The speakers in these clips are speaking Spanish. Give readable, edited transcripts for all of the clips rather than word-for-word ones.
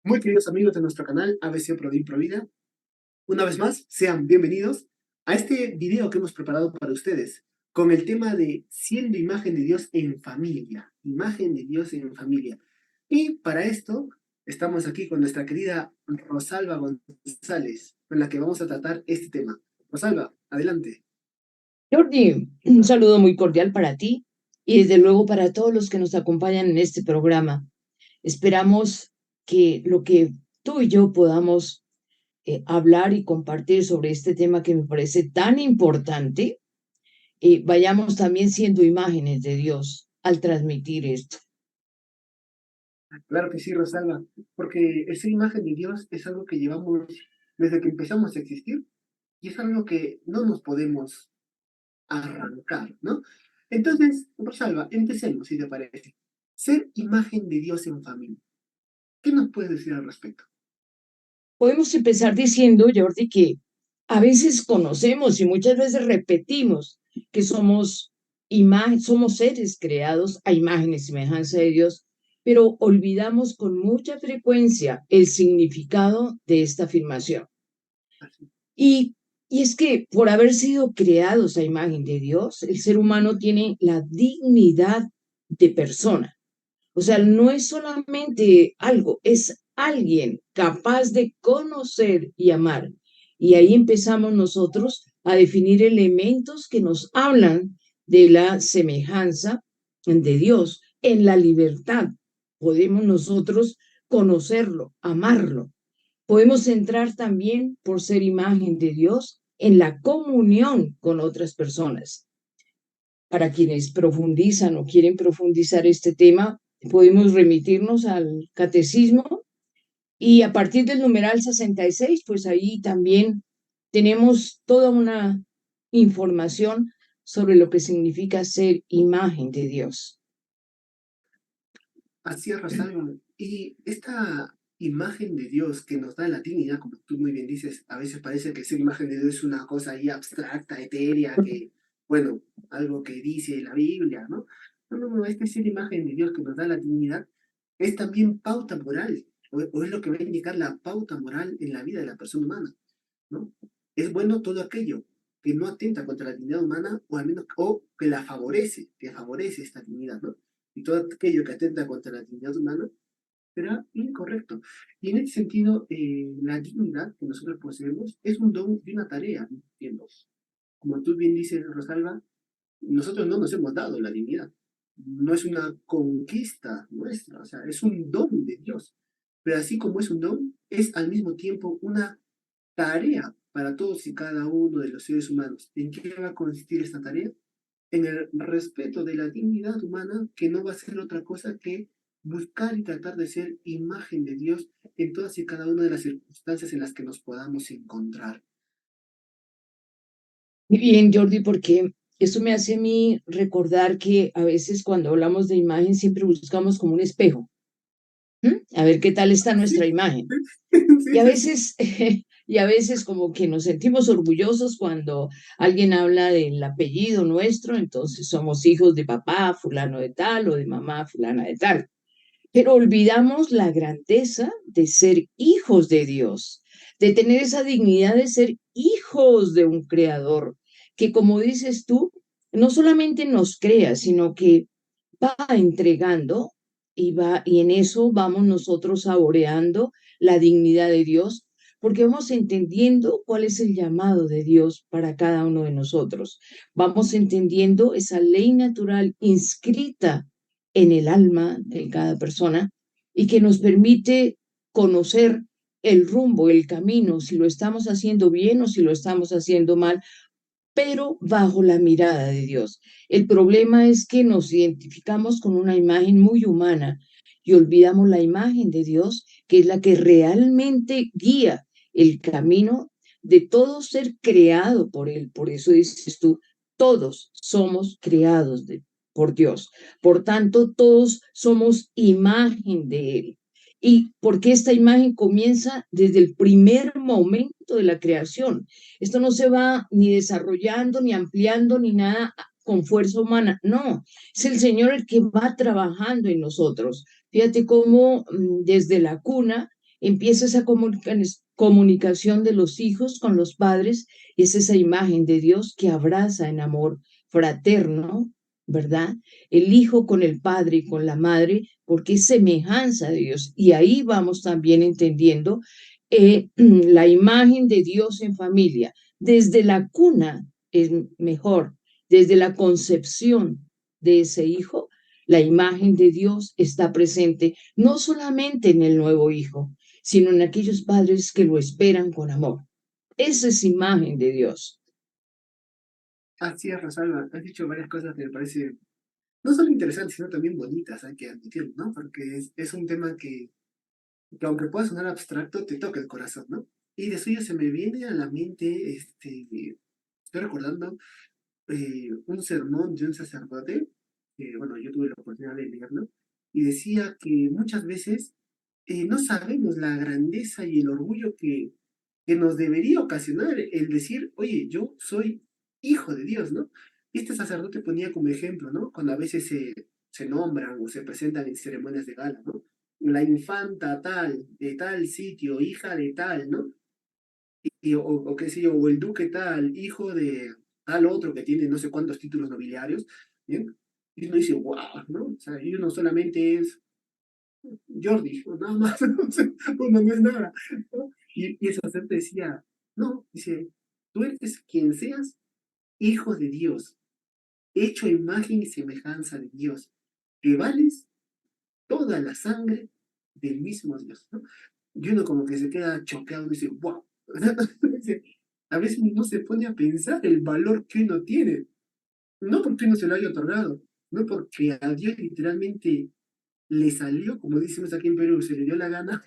Muy queridos amigos de nuestro canal ABC Prodin Provida, una vez más, sean bienvenidos a este video que hemos preparado para ustedes con el tema de siendo imagen de Dios en familia, imagen de Dios en familia. Y para esto estamos aquí con nuestra querida Rosalba González, con la que vamos a tratar este tema. Rosalba, adelante. Jordi, un saludo muy cordial para ti y desde luego para todos los que nos acompañan en este programa. Esperamos que lo que tú y yo podamos hablar y compartir sobre este tema que me parece tan importante, vayamos también siendo imágenes de Dios al transmitir esto. Claro que sí, Rosalba, porque esa imagen de Dios es algo que llevamos desde que empezamos a existir y es algo que no nos podemos arrancar, ¿no? Entonces, Rosalba, empecemos, si te parece. Ser imagen de Dios en familia. ¿Qué nos puedes decir al respecto? Podemos empezar diciendo, Jordi, que a veces conocemos y muchas veces repetimos que somos seres creados a imagen y semejanza de Dios, pero olvidamos con mucha frecuencia el significado de esta afirmación. Y, y es que por haber sido creados a imagen de Dios, el ser humano tiene la dignidad de persona. O sea, no es solamente algo, es alguien capaz de conocer y amar. Y ahí empezamos nosotros a definir elementos que nos hablan de la semejanza de Dios. En la libertad podemos nosotros conocerlo, amarlo. Podemos entrar también por ser imagen de Dios en la comunión con otras personas. Para quienes profundizan o quieren profundizar este tema, podemos remitirnos al catecismo y a partir del numeral 66, pues ahí también tenemos toda una información sobre lo que significa ser imagen de Dios. Así es, Rosalba. Y esta imagen de Dios que nos da la dignidad, como tú muy bien dices, a veces parece que ser imagen de Dios es una cosa ahí abstracta, etérea, que, bueno, algo que dice la Biblia, ¿no? No, no, no, este ser imagen de Dios que nos da la dignidad es también pauta moral, o es lo que va a indicar la pauta moral en la vida de la persona humana, ¿no? Es bueno todo aquello que no atenta contra la dignidad humana o al menos o que favorece esta dignidad, ¿no? Y todo aquello que atenta contra la dignidad humana será incorrecto. Y en ese sentido, la dignidad que nosotros poseemos es un don y una tarea, entiendo. Como tú bien dices, Rosalba, nosotros no nos hemos dado la dignidad. No es una conquista nuestra, o sea, es un don de Dios. Pero así como es un don, es al mismo tiempo una tarea para todos y cada uno de los seres humanos. ¿En qué va a consistir esta tarea? En el respeto de la dignidad humana, que no va a ser otra cosa que buscar y tratar de ser imagen de Dios en todas y cada una de las circunstancias en las que nos podamos encontrar. Muy bien, Jordi, porque eso me hace a mí recordar que a veces cuando hablamos de imagen siempre buscamos como un espejo. A ver qué tal está Sí, nuestra imagen. Y sí, a sí, sí. veces, y a veces como que nos sentimos orgullosos cuando alguien habla del apellido nuestro, entonces somos hijos de papá fulano de tal o de mamá fulana de tal. Pero olvidamos la grandeza de ser hijos de Dios, de tener esa dignidad de ser hijos de un creador, que como dices tú, no solamente nos crea, sino que va entregando y en eso vamos nosotros saboreando la dignidad de Dios, porque vamos entendiendo cuál es el llamado de Dios para cada uno de nosotros. Vamos entendiendo esa ley natural inscrita en el alma de cada persona y que nos permite conocer el rumbo, el camino, si lo estamos haciendo bien o si lo estamos haciendo mal, pero bajo la mirada de Dios. El problema es que nos identificamos con una imagen muy humana y olvidamos la imagen de Dios, que es la que realmente guía el camino de todo ser creado por Él. Por eso dices tú, todos somos creados por Dios. Por tanto, todos somos imagen de Él. Y porque esta imagen comienza desde el primer momento de la creación. Esto no se va ni desarrollando, ni ampliando, ni nada con fuerza humana. No, es el Señor el que va trabajando en nosotros. Fíjate cómo desde la cuna empieza esa comunicación de los hijos con los padres, y es esa imagen de Dios que abraza en amor fraterno, ¿verdad? El hijo con el padre y con la madre, porque es semejanza de Dios. Y ahí vamos también entendiendo la imagen de Dios en familia. Desde la cuna es mejor, desde la concepción de ese hijo, la imagen de Dios está presente no solamente en el nuevo hijo, sino en aquellos padres que lo esperan con amor. Esa es imagen de Dios. Así es, Rosalba, has dicho varias cosas que me parece no solo interesantes, sino también bonitas, hay que admitirlo, ¿no? Porque es un tema que aunque pueda sonar abstracto, te toca el corazón, ¿no? Y de suyo se me viene a la mente, estoy recordando un sermón de un sacerdote, que bueno, yo tuve la oportunidad de leerlo, y decía que muchas veces no sabemos la grandeza y el orgullo que nos debería ocasionar el decir, oye, yo soy hijo de Dios, ¿no? Y este sacerdote ponía como ejemplo, ¿no? Cuando a veces se nombran o se presentan en ceremonias de gala, ¿no? La infanta tal, de tal sitio, hija de tal, ¿no? O qué sé yo, o el duque tal, hijo de tal otro que tiene no sé cuántos títulos nobiliarios, ¿bien? Y uno dice, wow, ¿no? O sea, y uno solamente es Jordi, o nada más, o sea, uno no es nada, ¿no? Y el sacerdote decía, no, dice, tú eres quien seas hijo de Dios, hecho a imagen y semejanza de Dios, que vales toda la sangre del mismo Dios, ¿no? Y uno como que se queda choqueado y dice, wow. A veces uno se pone a pensar el valor que uno tiene, no porque uno se lo haya otorgado, no porque a Dios literalmente le salió, como decimos aquí en Perú, se le dio la gana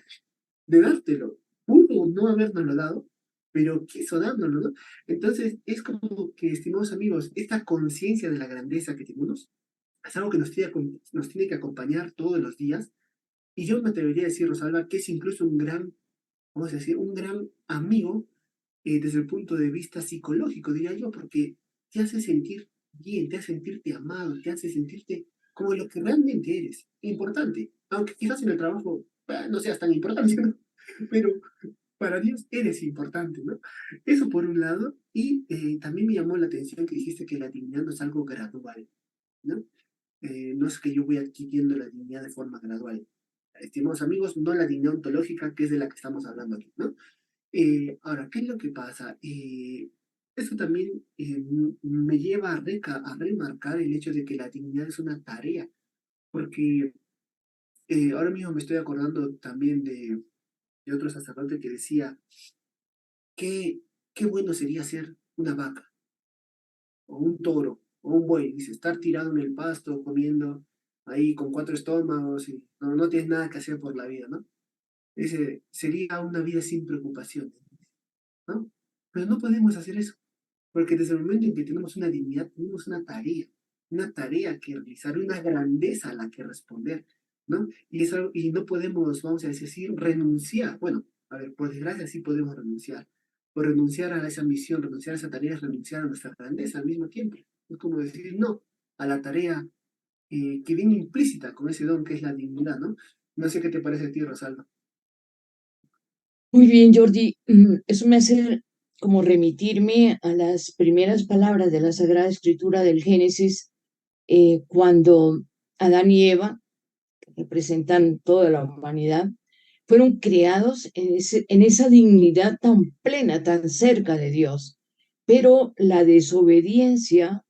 de dártelo. Pudo no habernoslo dado, pero quiso dárnoslo, ¿no? Entonces, es como que, estimados amigos, esta conciencia de la grandeza que tenemos es algo que nos tiene que acompañar todos los días. Y yo me atrevería a decir, Rosalba, que es incluso un gran, vamos a decir, un gran amigo desde el punto de vista psicológico, diría yo, porque te hace sentir bien, te hace sentirte amado, te hace sentirte como lo que realmente eres, importante, aunque quizás en el trabajo no seas tan importante, ¿no? Pero para Dios eres importante, ¿no? Eso por un lado, y también me llamó la atención que dijiste que la dignidad no es algo gradual, ¿no? No es que yo voy adquiriendo la dignidad de forma gradual. Estimados amigos, no la dignidad ontológica, que es de la que estamos hablando aquí, ¿no? Ahora, ¿qué es lo que pasa? Eso también me lleva a remarcar el hecho de que la dignidad es una tarea, porque ahora mismo me estoy acordando también de otro sacerdote que decía, qué, qué bueno sería ser una vaca, o un toro, o un buey, dice, estar tirado en el pasto, comiendo ahí con cuatro estómagos y no tienes nada que hacer por la vida, ¿no? Dice, sería una vida sin preocupaciones, ¿no? Pero no podemos hacer eso. Porque desde el momento en que tenemos una dignidad, tenemos una tarea que realizar, una grandeza a la que responder, ¿no? Y no podemos, vamos a decir así, renunciar. Bueno, a ver, por desgracia sí podemos renunciar. Por renunciar a esa misión, renunciar a esa tarea es renunciar a nuestra grandeza al mismo tiempo. Es como decir no a la tarea que viene implícita con ese don que es la dignidad, ¿no? No sé qué te parece a ti, Rosalba. Muy bien, Jordi. Eso me hace como remitirme a las primeras palabras de la Sagrada Escritura del Génesis, cuando Adán y Eva, que representan toda la humanidad, fueron creados en esa dignidad tan plena, tan cerca de Dios. Pero la desobediencia,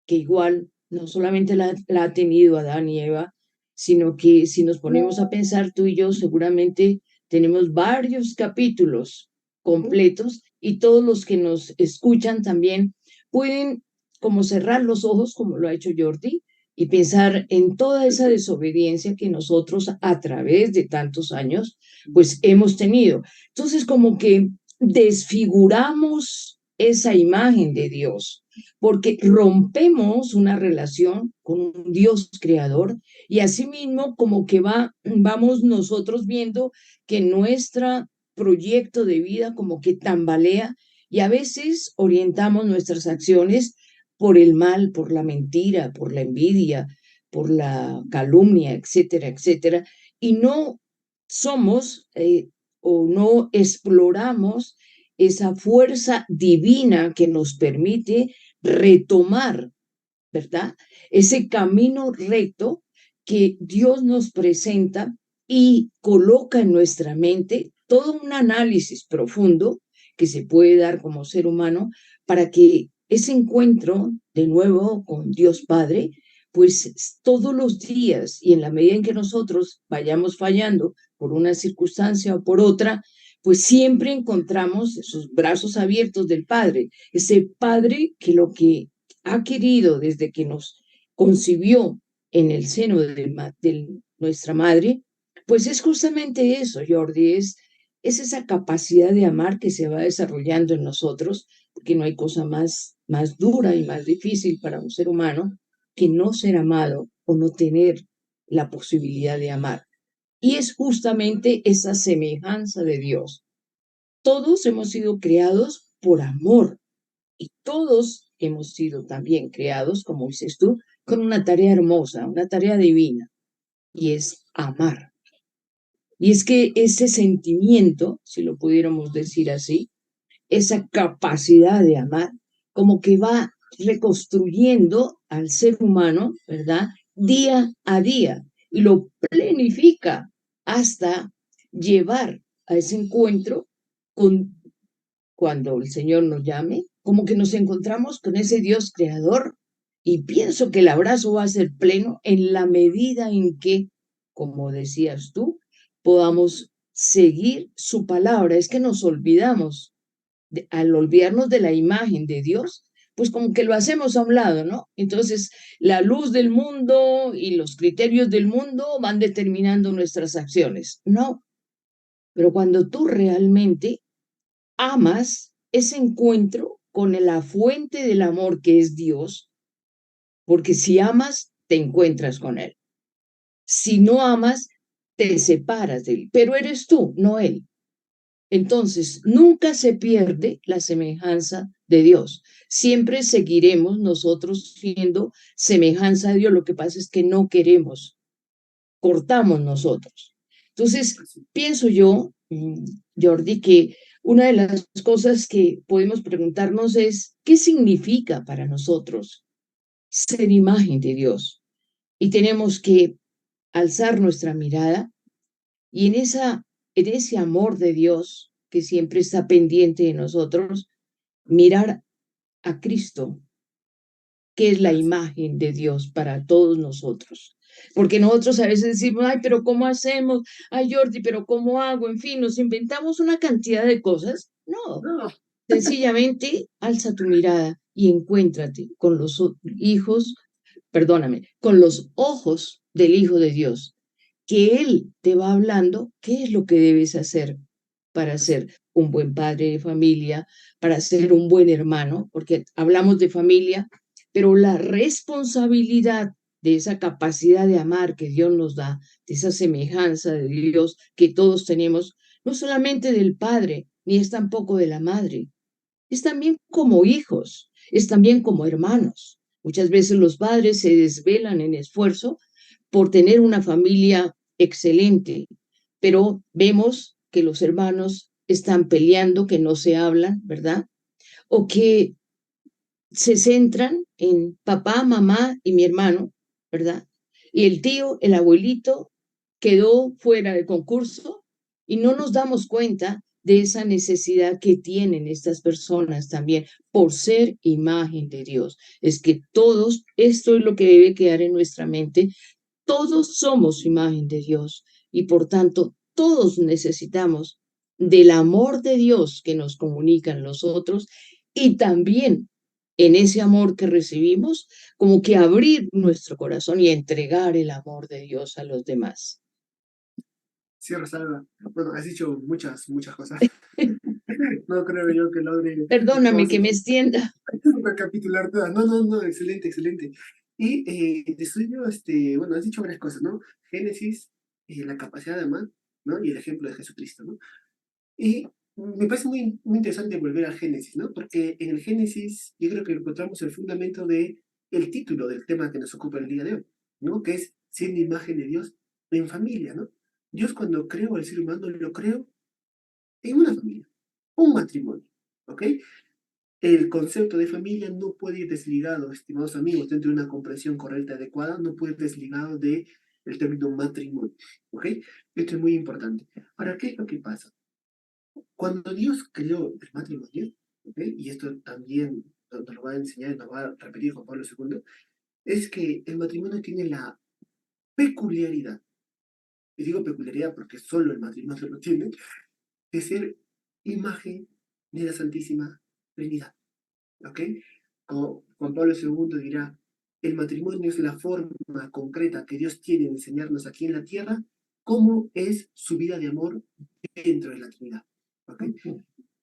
que igual no solamente la ha tenido Adán y Eva, sino que si nos ponemos a pensar tú y yo, seguramente tenemos varios capítulos completos, y todos los que nos escuchan también pueden como cerrar los ojos, como lo ha hecho Jordi, y pensar en toda esa desobediencia que nosotros a través de tantos años pues hemos tenido. Entonces como que desfiguramos esa imagen de Dios, porque rompemos una relación con un Dios creador, y asimismo como que vamos nosotros viendo que nuestro proyecto de vida como que tambalea, y a veces orientamos nuestras acciones por el mal, por la mentira, por la envidia, por la calumnia, etcétera, etcétera, y no somos o no exploramos esa fuerza divina que nos permite retomar, ¿verdad? Ese camino recto que Dios nos presenta y coloca en nuestra mente todo un análisis profundo que se puede dar como ser humano para que ese encuentro de nuevo con Dios Padre, pues todos los días y en la medida en que nosotros vayamos fallando por una circunstancia o por otra, pues siempre encontramos esos brazos abiertos del Padre, ese Padre que lo que ha querido desde que nos concibió en el seno de nuestra madre, pues es justamente eso, Jordi, es esa capacidad de amar que se va desarrollando en nosotros, porque no hay cosa más dura y más difícil para un ser humano que no ser amado o no tener la posibilidad de amar. Y es justamente esa semejanza de Dios. Todos hemos sido creados por amor, y todos hemos sido también creados, como dices tú, con una tarea hermosa, una tarea divina, y es amar. Y es que ese sentimiento, si lo pudiéramos decir así, esa capacidad de amar, como que va reconstruyendo al ser humano, ¿verdad? Día a día, y lo planifica hasta llevar a ese encuentro con cuando el Señor nos llame, como que nos encontramos con ese Dios creador y pienso que el abrazo va a ser pleno en la medida en que, como decías tú, podamos seguir su palabra. Es que nos olvidamos, al olvidarnos de la imagen de Dios, pues como que lo hacemos a un lado, ¿no? Entonces, la luz del mundo y los criterios del mundo van determinando nuestras acciones. No, pero cuando tú realmente amas ese encuentro con la fuente del amor que es Dios, porque si amas, te encuentras con Él. Si no amas, te separas de Él, pero eres tú, no Él. Entonces, nunca se pierde la semejanza de Dios. Siempre seguiremos nosotros siendo semejanza de Dios. Lo que pasa es que no queremos, cortamos nosotros. Entonces, Así. pienso yo, Jordi, que una de las cosas que podemos preguntarnos es, ¿qué significa para nosotros ser imagen de Dios? Y tenemos que alzar nuestra mirada y en ese amor de Dios que siempre está pendiente de nosotros, mirar a Cristo, que es la Así. imagen de Dios para todos nosotros. Porque nosotros a veces decimos, ay, pero ¿cómo hacemos? Ay, Jordi, pero ¿cómo hago? En fin, nos inventamos una cantidad de cosas. No, No, sencillamente alza tu mirada y encuéntrate con los hijos, perdóname, con los ojos del Hijo de Dios, que Él te va hablando qué es lo que debes hacer para así. ser un buen padre de familia, para ser un buen hermano, porque hablamos de familia, pero la responsabilidad de esa capacidad de amar que Dios nos da, de esa semejanza de Dios que todos tenemos, no solamente del padre, ni es tampoco de la madre, es también como hijos, es también como hermanos. Muchas veces los padres se desvelan en esfuerzo por tener una familia excelente, pero vemos que los hermanos están peleando, que no se hablan, ¿verdad? O que se centran en papá, mamá y mi hermano, ¿verdad? Y el tío, el abuelito, quedó fuera del concurso y no nos damos cuenta de esa necesidad que tienen estas personas también por ser imagen de Dios. Es que todos, esto es lo que debe quedar en nuestra mente, todos somos imagen de Dios y por tanto todos necesitamos del amor de Dios que nos comunican los otros y también en ese amor que recibimos, como que abrir nuestro corazón y entregar el amor de Dios a los demás. Cierro, Salva. Bueno, has dicho muchas, muchas cosas. No creo yo que logre Perdóname todos que me extienda. recapitular todas. No, no, no, excelente, excelente. Y de suyo, bueno, has dicho varias cosas, ¿no? Génesis, la capacidad de amar, ¿no? Y el ejemplo de Jesucristo, ¿no? Y me parece muy, muy interesante volver al Génesis, ¿no? Porque en el Génesis yo creo que encontramos el fundamento de el título del tema que nos ocupa el día de hoy, ¿no? Que es siendo imagen de Dios en familia, ¿no? Dios cuando creó al ser humano lo creó en una familia, un matrimonio, ¿ok? El concepto de familia no puede ir desligado, estimados amigos, dentro de una comprensión correcta y adecuada, no puede ir desligado de el término matrimonio, ¿ok? Esto es muy importante. Ahora, ¿qué es lo que pasa? Cuando Dios creó el matrimonio, ¿ok? Y esto también nos lo va a enseñar, nos va a repetir Juan Pablo II, es que el matrimonio tiene la peculiaridad, y digo peculiaridad porque solo el matrimonio lo tiene, de ser imagen de la Santísima Trinidad. ¿Ok? Como Juan Pablo II dirá, el matrimonio es la forma concreta que Dios tiene de enseñarnos aquí en la tierra cómo es su vida de amor dentro de la Trinidad. ¿Ok?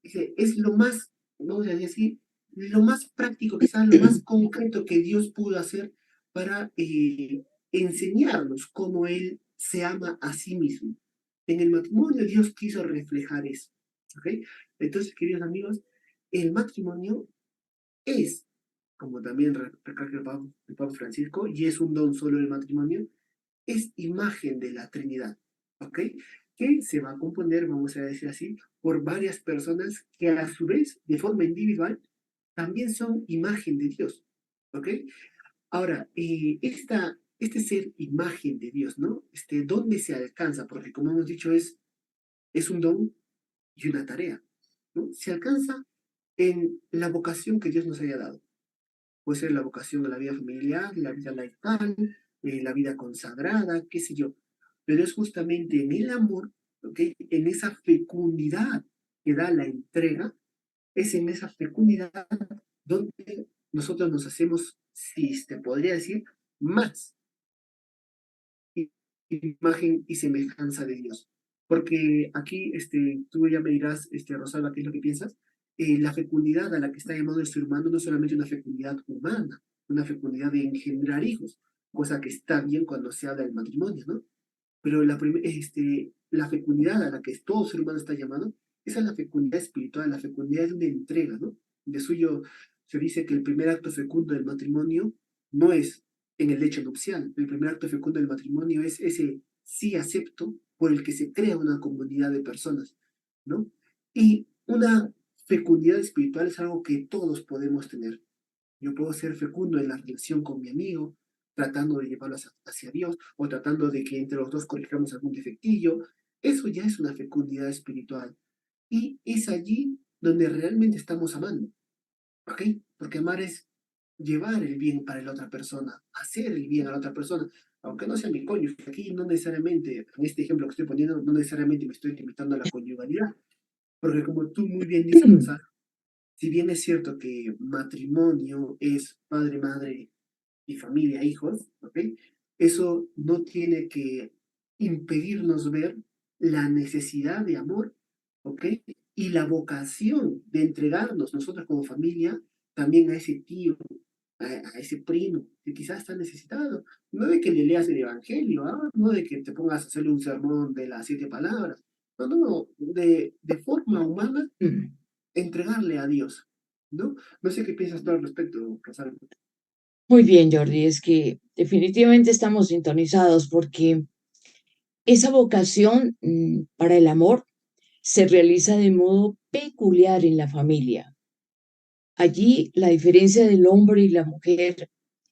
Dice, es lo más, vamos a decir, lo más práctico, quizás lo más concreto que Dios pudo hacer para enseñarnos cómo Él se ama a sí mismo. En el matrimonio Dios quiso reflejar eso. ¿Ok? Entonces, queridos amigos, el matrimonio es, como también recalca el Papa Francisco, y es un don solo del matrimonio, es imagen de la Trinidad, ¿ok? Que se va a componer, vamos a decir así, por varias personas que a su vez, de forma individual, también son imagen de Dios, ¿ok? Ahora, este ser imagen de Dios, ¿no? ¿Dónde se alcanza? Porque como hemos dicho, es un don y una tarea, ¿no? Se alcanza en la vocación que Dios nos haya dado. Puede ser la vocación a la vida familiar, la vida laical, la vida consagrada, qué sé yo. Pero es justamente en el amor, ¿ok? En esa fecundidad que da la entrega, es en esa fecundidad donde nosotros nos hacemos, si te podría decir, más imagen y semejanza de Dios. Porque aquí tú ya me dirás, Rosalba, qué es lo que piensas. La fecundidad a la que está llamado el ser humano no es solamente una fecundidad humana, una fecundidad de engendrar hijos, cosa que está bien cuando se habla del matrimonio, ¿no? Pero la fecundidad a la que todo ser humano está llamado, esa es la fecundidad espiritual, la fecundidad de una entrega, ¿no? De suyo se dice que el primer acto fecundo del matrimonio no es en el lecho nupcial, el primer acto fecundo del matrimonio es ese sí acepto por el que se crea una comunidad de personas, ¿no? Y una fecundidad espiritual es algo que todos podemos tener. Yo puedo ser fecundo en la relación con mi amigo, tratando de llevarlo hacia Dios o tratando de que entre los dos corrijamos algún defectillo. Eso ya es una fecundidad espiritual. Y es allí donde realmente estamos amando. ¿Ok? Porque amar es llevar el bien para la otra persona, hacer el bien a la otra persona, aunque no sea mi cónyuge. Aquí no necesariamente, en este ejemplo que estoy poniendo, no necesariamente me estoy limitando a la conyugalidad. Porque como tú muy bien dices, Rosa, si bien es cierto que matrimonio es padre, madre y familia, hijos, ¿ok? Eso no tiene que impedirnos ver la necesidad de amor, ¿ok? Y la vocación de entregarnos nosotros como familia también a ese tío, a ese primo que quizás está necesitado. No de que le leas el evangelio, ¿ah? No de que te pongas a hacerle un sermón de las 7 palabras. No, no, no, de forma humana entregarle a Dios, ¿no? No sé qué piensas tú al respecto, Rosario. Muy bien, Jordi, es que definitivamente estamos sintonizados porque esa vocación para el amor se realiza de modo peculiar en la familia. Allí la diferencia del hombre y la mujer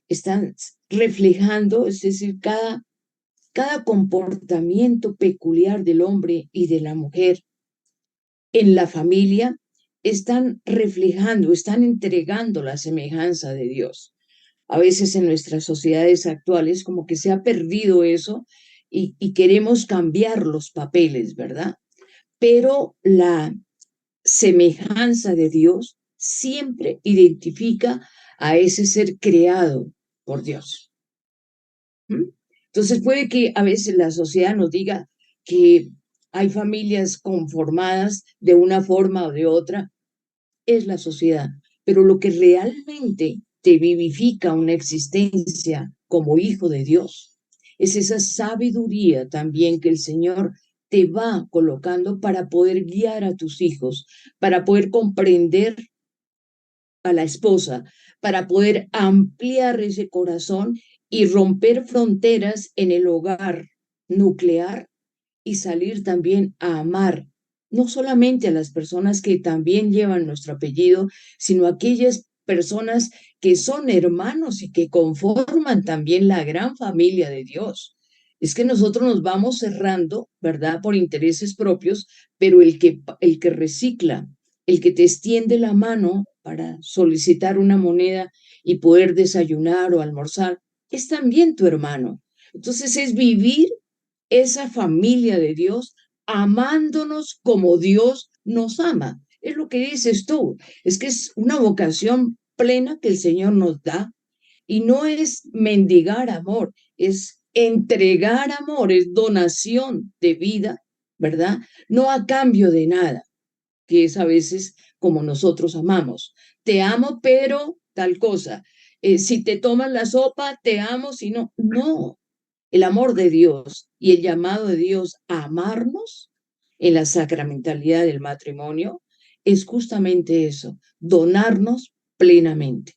están reflejando, es decir, cada comportamiento peculiar del hombre y de la mujer en la familia están reflejando, están entregando la semejanza de Dios. A veces en nuestras sociedades actuales como que se ha perdido eso y queremos cambiar los papeles, ¿verdad? Pero la semejanza de Dios siempre identifica a ese ser creado por Dios. ¿Mm? Entonces puede que a veces la sociedad nos diga que hay familias conformadas de una forma o de otra, es la sociedad, pero lo que realmente te vivifica una existencia como hijo de Dios es esa sabiduría también que el Señor te va colocando para poder guiar a tus hijos, para poder comprender a la esposa, para poder ampliar ese corazón y romper fronteras en el hogar nuclear y salir también a amar no solamente a las personas que también llevan nuestro apellido, sino a aquellas personas que son hermanos y que conforman también la gran familia de Dios. Es que nosotros nos vamos cerrando, ¿verdad? Por intereses propios, pero el que recicla, el que te extiende la mano para solicitar una moneda y poder desayunar o almorzar, es también tu hermano. Entonces es vivir esa familia de Dios amándonos como Dios nos ama. Es lo que dices tú, es que es una vocación plena que el Señor nos da y no es mendigar amor, es entregar amor, es donación de vida, ¿verdad? No a cambio de nada, que es a veces como nosotros amamos. Te amo, pero tal cosa. Si te tomas la sopa, te amo, si no, no. El amor de Dios y el llamado de Dios a amarnos en la sacramentalidad del matrimonio es justamente eso, donarnos plenamente.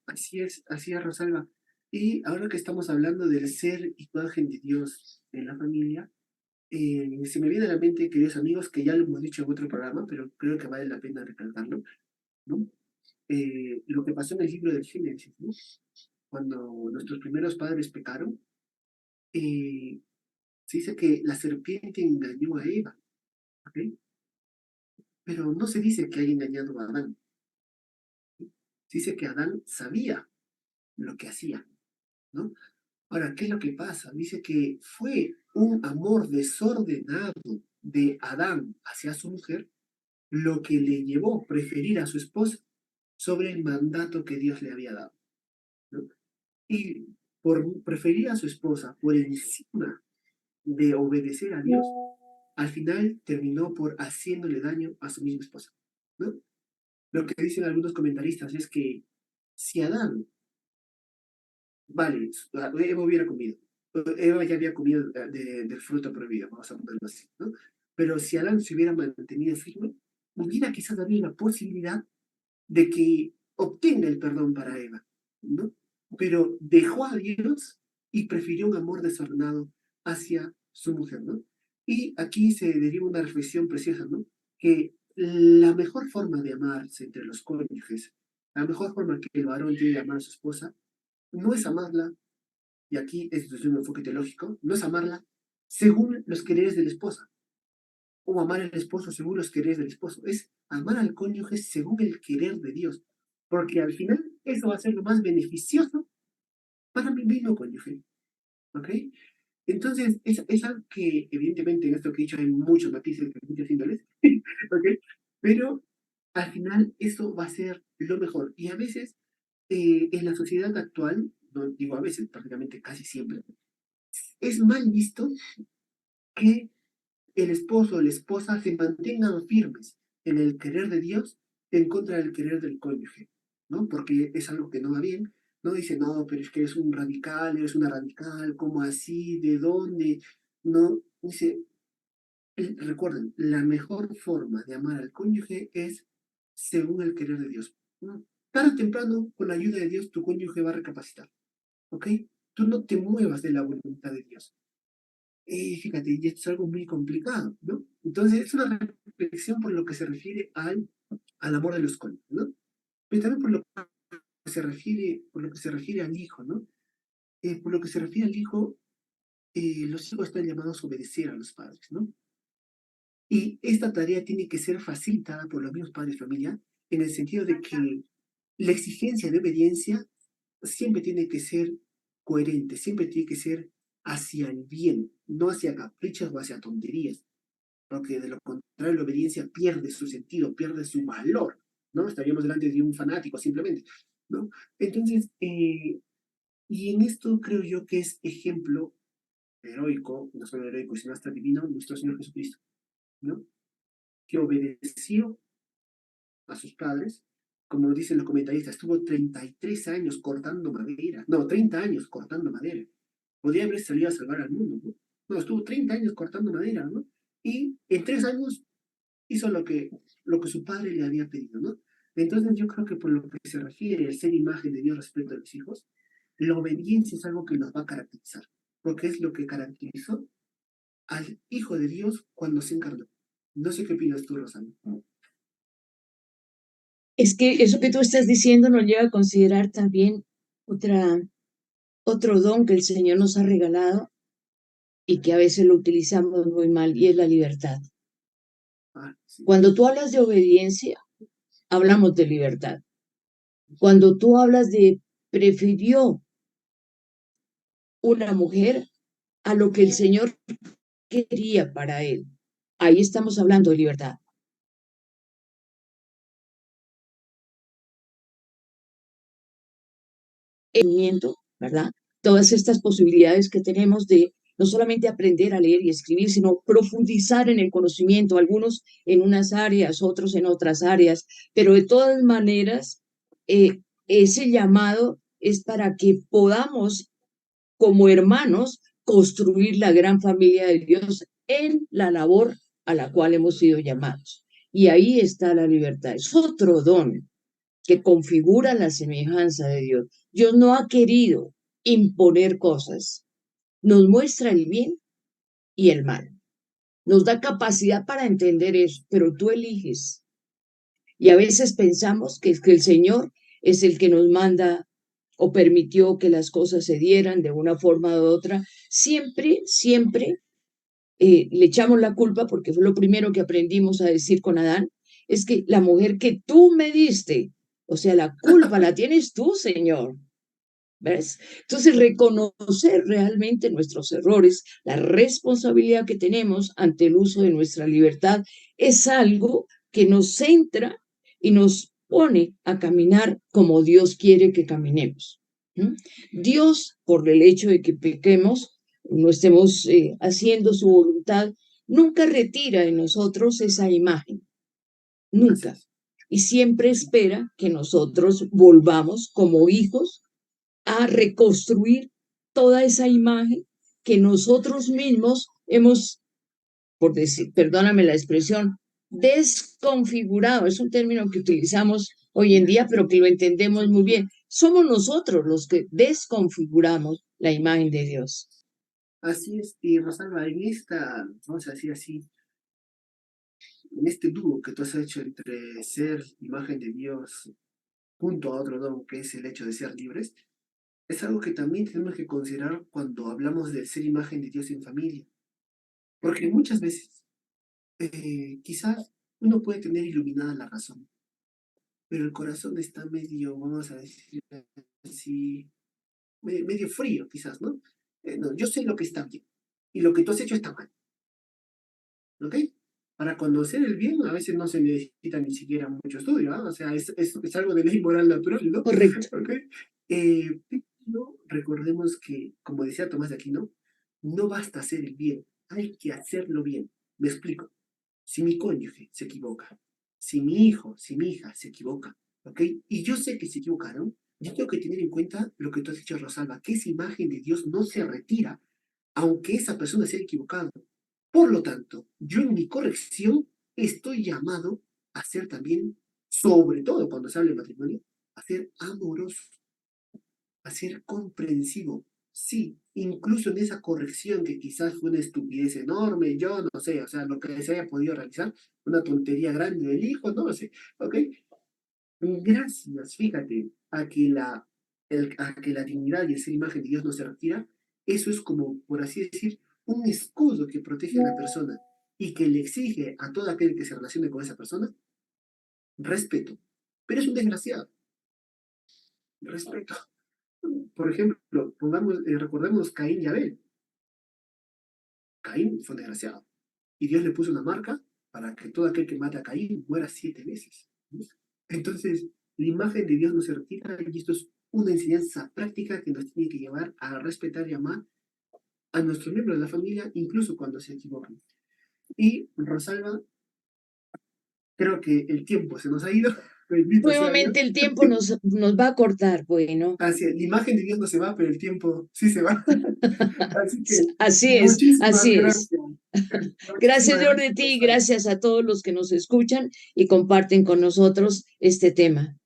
Así es, Rosalba. Y ahora que estamos hablando del ser imagen de Dios en la familia, se me viene a la mente, queridos amigos, que ya lo hemos dicho en otro programa, pero creo que vale la pena recalcarlo, ¿no? Lo que pasó en el libro del Génesis, ¿no? Cuando nuestros primeros padres pecaron, eh, se dice que la serpiente engañó a Eva, ¿ok? Pero no se dice que haya engañado a Adán. Se dice que Adán sabía lo que hacía, ¿no? Ahora, ¿qué es lo que pasa? Dice que fue un amor desordenado de Adán hacia su mujer lo que le llevó a preferir a su esposa sobre el mandato que Dios le había dado, ¿no? Y por preferir a su esposa por encima de obedecer a Dios, al final terminó por haciéndole daño a su misma esposa, ¿no? Lo que dicen algunos comentaristas es que si Adán, vale, Eva hubiera comido, Eva ya había comido del fruto prohibido, vamos a ponerlo así, ¿no? Pero si Adán se hubiera mantenido firme, hubiera quizás habido la posibilidad de que obtenga el perdón para Eva, ¿no? Pero dejó a Dios y prefirió un amor desordenado hacia su mujer, ¿no? Y aquí se deriva una reflexión preciosa, ¿no? Que la mejor forma de amarse entre los cónyuges, la mejor forma que el varón tiene de amar a su esposa, no es amarla, y aquí es desde un enfoque teológico, no es amarla según los quereres de la esposa, o amar al esposo según los quereres del esposo, es amar al cónyuge según el querer de Dios, porque al final eso va a ser lo más beneficioso para mi mismo cónyuge, ¿ok? Entonces, es algo que evidentemente en esto que he dicho hay muchos matices, muchas índoles, ¿ok? Pero al final eso va a ser lo mejor. Y a veces, en la sociedad actual, no digo a veces, prácticamente casi siempre, es mal visto que el esposo o la esposa se mantengan firmes en el querer de Dios en contra del querer del cónyuge, ¿no? Porque es algo que no va bien, ¿no? Dice, no, pero es que eres un radical, eres una radical, ¿cómo así? ¿De dónde? No, dice, recuerden, la mejor forma de amar al cónyuge es según el querer de Dios, ¿no? Tarde o temprano, con la ayuda de Dios, tu cónyuge va a recapacitar, ¿ok? Tú no te muevas de la voluntad de Dios. Fíjate, y esto es algo muy complicado, ¿no? Entonces, es una reflexión por lo que se refiere al amor de los cónyuges, ¿no? Pero también por lo que se refiere al hijo, ¿no? Por lo que se refiere al hijo, los hijos están llamados a obedecer a los padres, ¿no? Y esta tarea tiene que ser facilitada por los mismos padres de familia, en el sentido de que la exigencia de obediencia siempre tiene que ser coherente, siempre tiene que ser hacia el bien, no hacia caprichos o hacia tonterías, porque de lo contrario la obediencia pierde su sentido, pierde su valor, ¿no? Estaríamos delante de un fanático simplemente, ¿no? Entonces, y en esto creo yo que es ejemplo heroico, no solo heroico, sino hasta divino, nuestro Señor Jesucristo, ¿no? Que obedeció a sus padres, como dicen los comentaristas, estuvo 33 años cortando madera, no, 30 años cortando madera. Podría haber salido a salvar al mundo, ¿no? No, estuvo 30 años cortando madera, ¿no? Y en 3 años hizo lo que su padre le había pedido, ¿no? Entonces yo creo que por lo que se refiere al ser imagen de Dios respecto a los hijos, la obediencia es algo que nos va a caracterizar, porque es lo que caracterizó al Hijo de Dios cuando se encarnó. No sé qué opinas tú, Rosana. Es que eso que tú estás diciendo nos lleva a considerar también otra, otro don que el Señor nos ha regalado y que a veces lo utilizamos muy mal, y es la libertad. Ah, sí. Cuando tú hablas de obediencia, hablamos de libertad. Cuando tú hablas de prefirió una mujer a lo que el Señor quería para él, ahí estamos hablando de libertad. ¿Verdad? Todas estas posibilidades que tenemos de no solamente aprender a leer y escribir, sino profundizar en el conocimiento, algunos en unas áreas, otros en otras áreas, pero de todas maneras, ese llamado es para que podamos, como hermanos, construir la gran familia de Dios en la labor a la cual hemos sido llamados. Y ahí está la libertad. Es otro don que configura la semejanza de Dios. Dios no ha querido imponer cosas, nos muestra el bien y el mal, nos da capacidad para entender eso, pero tú eliges. Y a veces pensamos que el Señor es el que nos manda o permitió que las cosas se dieran de una forma u otra. Siempre, siempre le echamos la culpa, porque fue lo primero que aprendimos a decir con Adán, es que la mujer que tú me diste, o sea, la culpa la tienes tú, Señor. ¿Ves? Entonces, reconocer realmente nuestros errores, la responsabilidad que tenemos ante el uso de nuestra libertad, es algo que nos centra y nos pone a caminar como Dios quiere que caminemos. ¿Mm? Dios, por el hecho de que pequemos, no estemos haciendo su voluntad, nunca retira de nosotros esa imagen, Así nunca. es. Y siempre espera que nosotros volvamos como hijos a reconstruir toda esa imagen que nosotros mismos hemos, por decir, perdóname la expresión, desconfigurado. Es un término que utilizamos hoy en día, pero que lo entendemos muy bien. Somos nosotros los que desconfiguramos la imagen de Dios. Así es. Y Rosalba, en esta, vamos a decir así, en este dúo que tú has hecho entre ser imagen de Dios junto a otro don, que es el hecho de ser libres, es algo que también tenemos que considerar cuando hablamos de ser imagen de Dios en familia. Porque muchas veces, quizás uno puede tener iluminada la razón, pero el corazón está medio, vamos a decir así, medio frío, quizás, ¿no? No, yo sé lo que está bien y lo que tú has hecho está mal, ¿ok? Para conocer el bien a veces no se necesita ni siquiera mucho estudio, ¿ah? O sea, es algo de ley moral natural, ¿no? Correcto. ¿Ok? Pero recordemos que, como decía Tomás de Aquino, no basta hacer el bien, hay que hacerlo bien. Me explico. Si mi cónyuge se equivoca, si mi hijo, si mi hija se equivoca, ¿ok? Y yo sé que se equivocaron, yo tengo que tener en cuenta lo que tú has dicho, Rosalba, que esa imagen de Dios no se retira, aunque esa persona se haya equivocado. Por lo tanto, yo en mi corrección estoy llamado a ser también, sobre todo cuando se habla de matrimonio, a ser amoroso, a ser comprensivo. Sí, incluso en esa corrección que quizás fue una estupidez enorme, yo no sé, o sea, lo que se haya podido realizar, una tontería grande del hijo, no lo sé, ¿ok? Gracias, fíjate, a que la dignidad y el ser imagen de Dios no se retira, eso es como, por así decir, un escudo que protege a la persona y que le exige a todo aquel que se relacione con esa persona respeto. Pero es un desgraciado, respeto. Por ejemplo, recordemos Caín y Abel. Caín fue un desgraciado. Y Dios le puso una marca para que todo aquel que mata a Caín muera 7 veces. Entonces, la imagen de Dios no se retira y esto es una enseñanza práctica que nos tiene que llevar a respetar y amar a nuestros miembros de la familia, incluso cuando se equivocan. Y Rosalba, creo que el tiempo se nos ha ido, bendito sea Dios. Nuevamente el tiempo nos va a cortar, bueno. Así es, la imagen de Dios no se va, pero el tiempo sí se va. Así que Así es, muchísimas así es. gracias. Gracias, Muchísimas Dios, de gracias, ti, Rosalba. gracias a todos los que nos escuchan y comparten con nosotros este tema.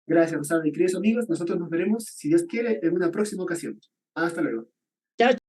Gracias, Rosalba. Y queridos amigos, nosotros nos veremos, si Dios quiere, en una próxima ocasión. Hasta luego. Chao.